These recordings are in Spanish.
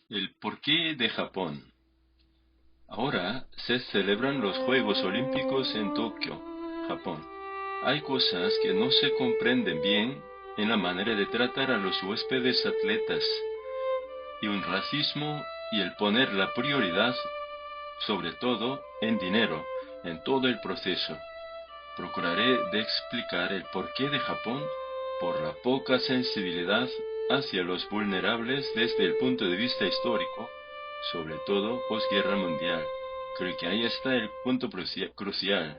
El porqué de Japón. Ahora se celebran los Juegos Olímpicos en Tokio, Japón. Hay cosas que no se comprenden bien en la manera de tratar a los huéspedes atletas, y un racismo y el poner la prioridad, sobre todo, en dinero, en todo el proceso. Procuraré de explicar el porqué de Japón por la poca sensibilidad hacia los vulnerables desde el punto de vista histórico, sobre todo posguerra mundial. Creo que ahí está el punto crucial.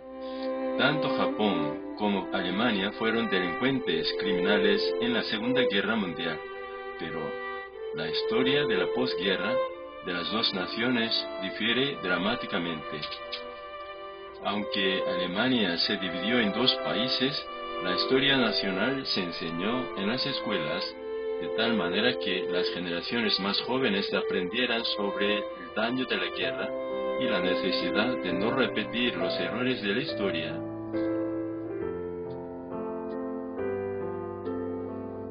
Tanto Japón como Alemania fueron delincuentes criminales en la Segunda Guerra Mundial, pero la historia de la posguerra de las dos naciones difiere dramáticamente. Aunque Alemania se dividió en dos países, la historia nacional se enseñó en las escuelas de tal manera que las generaciones más jóvenes aprendieran sobre el daño de la guerra y la necesidad de no repetir los errores de la historia.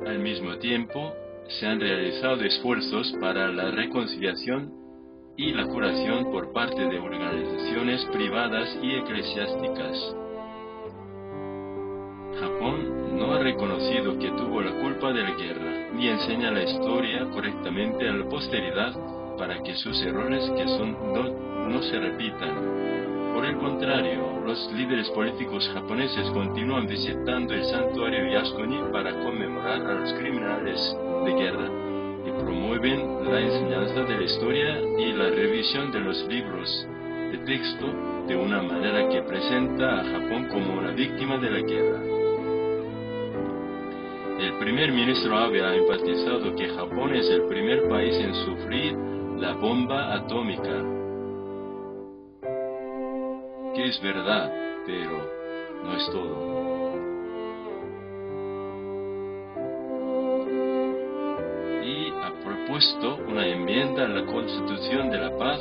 Al mismo tiempo, se han realizado esfuerzos para la reconciliación y la curación por parte de organizaciones privadas y eclesiásticas. Japón no ha reconocido que tuvo la culpa de la guerra, ni enseña la historia correctamente a la posteridad para que sus errores no se repitan. Por el contrario, los líderes políticos japoneses continúan visitando el santuario Yasukuni para conmemorar a los criminales de guerra y promueven la enseñanza de la historia y la revisión de los libros de texto de una manera que presenta a Japón como una víctima de la guerra. El primer ministro Abe ha enfatizado que Japón es el primer país en sufrir la bomba atómica, que es verdad, pero no es todo. Y ha propuesto una enmienda a la Constitución de la Paz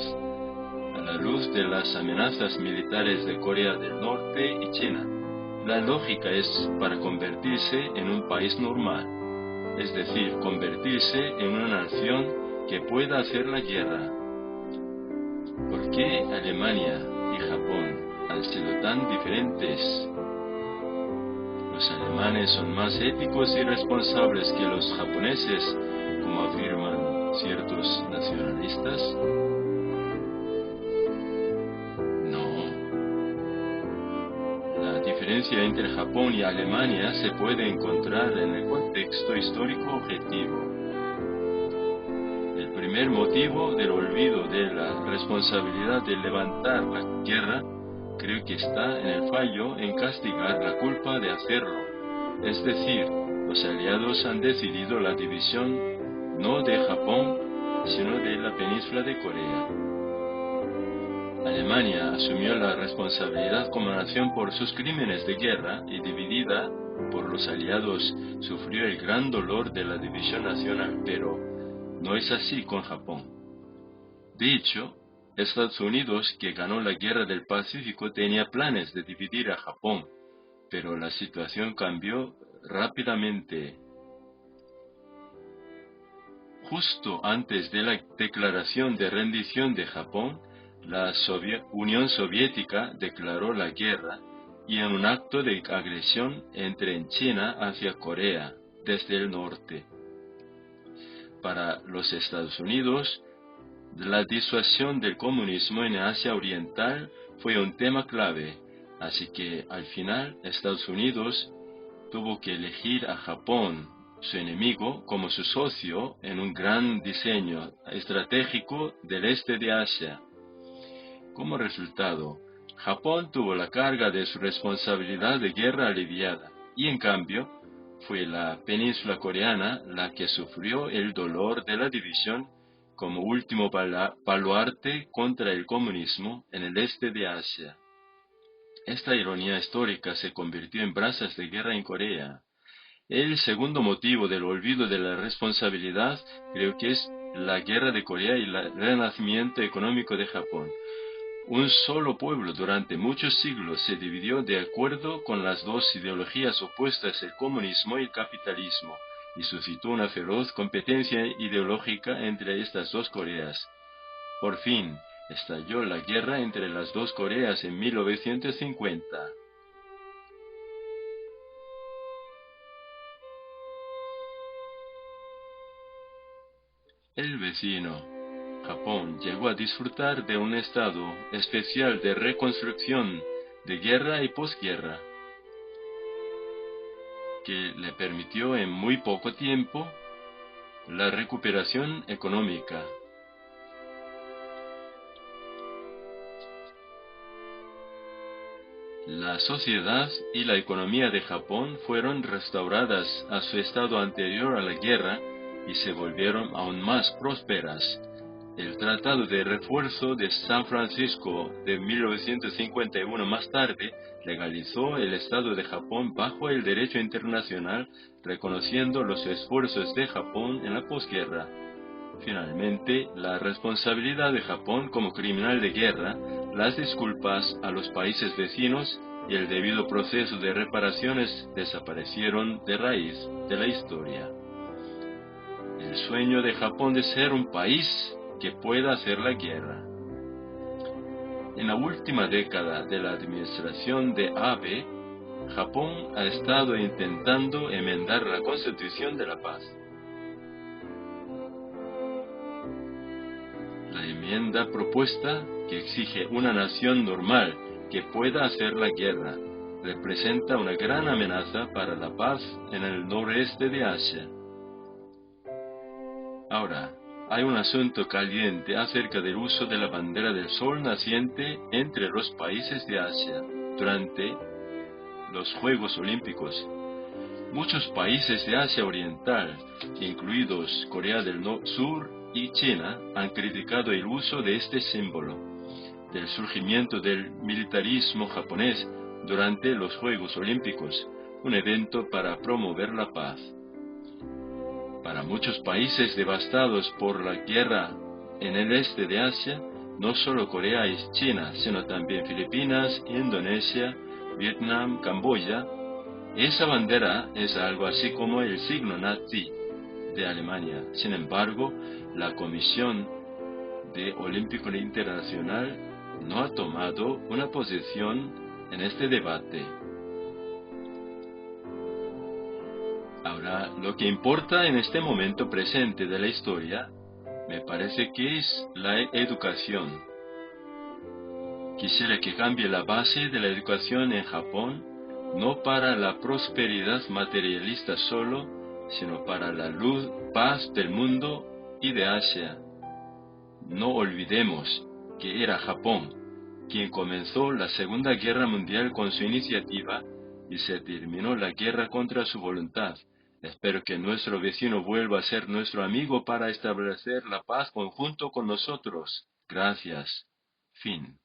a la luz de las amenazas militares de Corea del Norte y China. La lógica es para convertirse en un país normal, es decir, convertirse en una nación que pueda hacer la guerra. ¿Por qué Alemania y Japón han sido tan diferentes? Los alemanes son más éticos y responsables que los japoneses, como afirman ciertos nacionalistas. La diferencia entre Japón y Alemania se puede encontrar en el contexto histórico objetivo. El primer motivo del olvido de la responsabilidad de levantar la guerra creo que está en el fallo en castigar la culpa de hacerlo. Es decir, los aliados han decidido la división no de Japón, sino de la península de Corea. Alemania asumió la responsabilidad como nación por sus crímenes de guerra y dividida por los aliados sufrió el gran dolor de la división nacional, pero no es así con Japón. De hecho, Estados Unidos, que ganó la guerra del Pacífico, tenía planes de dividir a Japón, pero la situación cambió rápidamente. Justo antes de la declaración de rendición de Japón, la Unión Soviética declaró la guerra y en un acto de agresión entró en China hacia Corea, desde el norte. Para los Estados Unidos, la disuasión del comunismo en Asia Oriental fue un tema clave, así que al final Estados Unidos tuvo que elegir a Japón, su enemigo, como su socio en un gran diseño estratégico del este de Asia. Como resultado, Japón tuvo la carga de su responsabilidad de guerra aliviada, y en cambio, fue la península coreana la que sufrió el dolor de la división como último baluarte contra el comunismo en el este de Asia. Esta ironía histórica se convirtió en brasas de guerra en Corea. El segundo motivo del olvido de la responsabilidad creo que es la guerra de Corea y el renacimiento económico de Japón. Un solo pueblo durante muchos siglos se dividió de acuerdo con las dos ideologías opuestas, el comunismo y el capitalismo. y suscitó una feroz competencia ideológica entre estas dos Coreas. Por fin, estalló la guerra entre las dos Coreas en 1950. El vecino, Japón, llegó a disfrutar de un estado especial de reconstrucción de guerra y posguerra, que le permitió en muy poco tiempo la recuperación económica. La sociedad y la economía de Japón fueron restauradas a su estado anterior a la guerra y se volvieron aún más prósperas. El Tratado de Refuerzo de San Francisco de 1951 más tarde legalizó el Estado de Japón bajo el derecho internacional, reconociendo los esfuerzos de Japón en la posguerra. Finalmente, la responsabilidad de Japón como criminal de guerra, las disculpas a los países vecinos y el debido proceso de reparaciones desaparecieron de raíz de la historia. El sueño de Japón de ser un país que pueda hacer la guerra. En la última década de la administración de Abe, Japón ha estado intentando enmendar la Constitución de la Paz. La enmienda propuesta, que exige una nación normal que pueda hacer la guerra, representa una gran amenaza para la paz en el noreste de Asia. Ahora, hay un asunto caliente acerca del uso de la bandera del sol naciente entre los países de Asia durante los Juegos Olímpicos. Muchos países de Asia Oriental, incluidos Corea del Sur y China, han criticado el uso de este símbolo del surgimiento del militarismo japonés durante los Juegos Olímpicos, un evento para promover la paz. Para muchos países devastados por la guerra en el este de Asia, no solo Corea y China, sino también Filipinas, Indonesia, Vietnam, Camboya, esa bandera es algo así como el signo nazi de Alemania. Sin embargo, la Comisión de Olímpico Internacional no ha tomado una posición en este debate. Ahora, lo que importa en este momento presente de la historia, me parece que es la educación. Quisiera que cambie la base de la educación en Japón, no para la prosperidad materialista solo, sino para la luz, paz del mundo y de Asia. No olvidemos que era Japón quien comenzó la Segunda Guerra Mundial con su iniciativa y se terminó la guerra contra su voluntad. Espero que nuestro vecino vuelva a ser nuestro amigo para establecer la paz conjunto con nosotros. Gracias. Fin.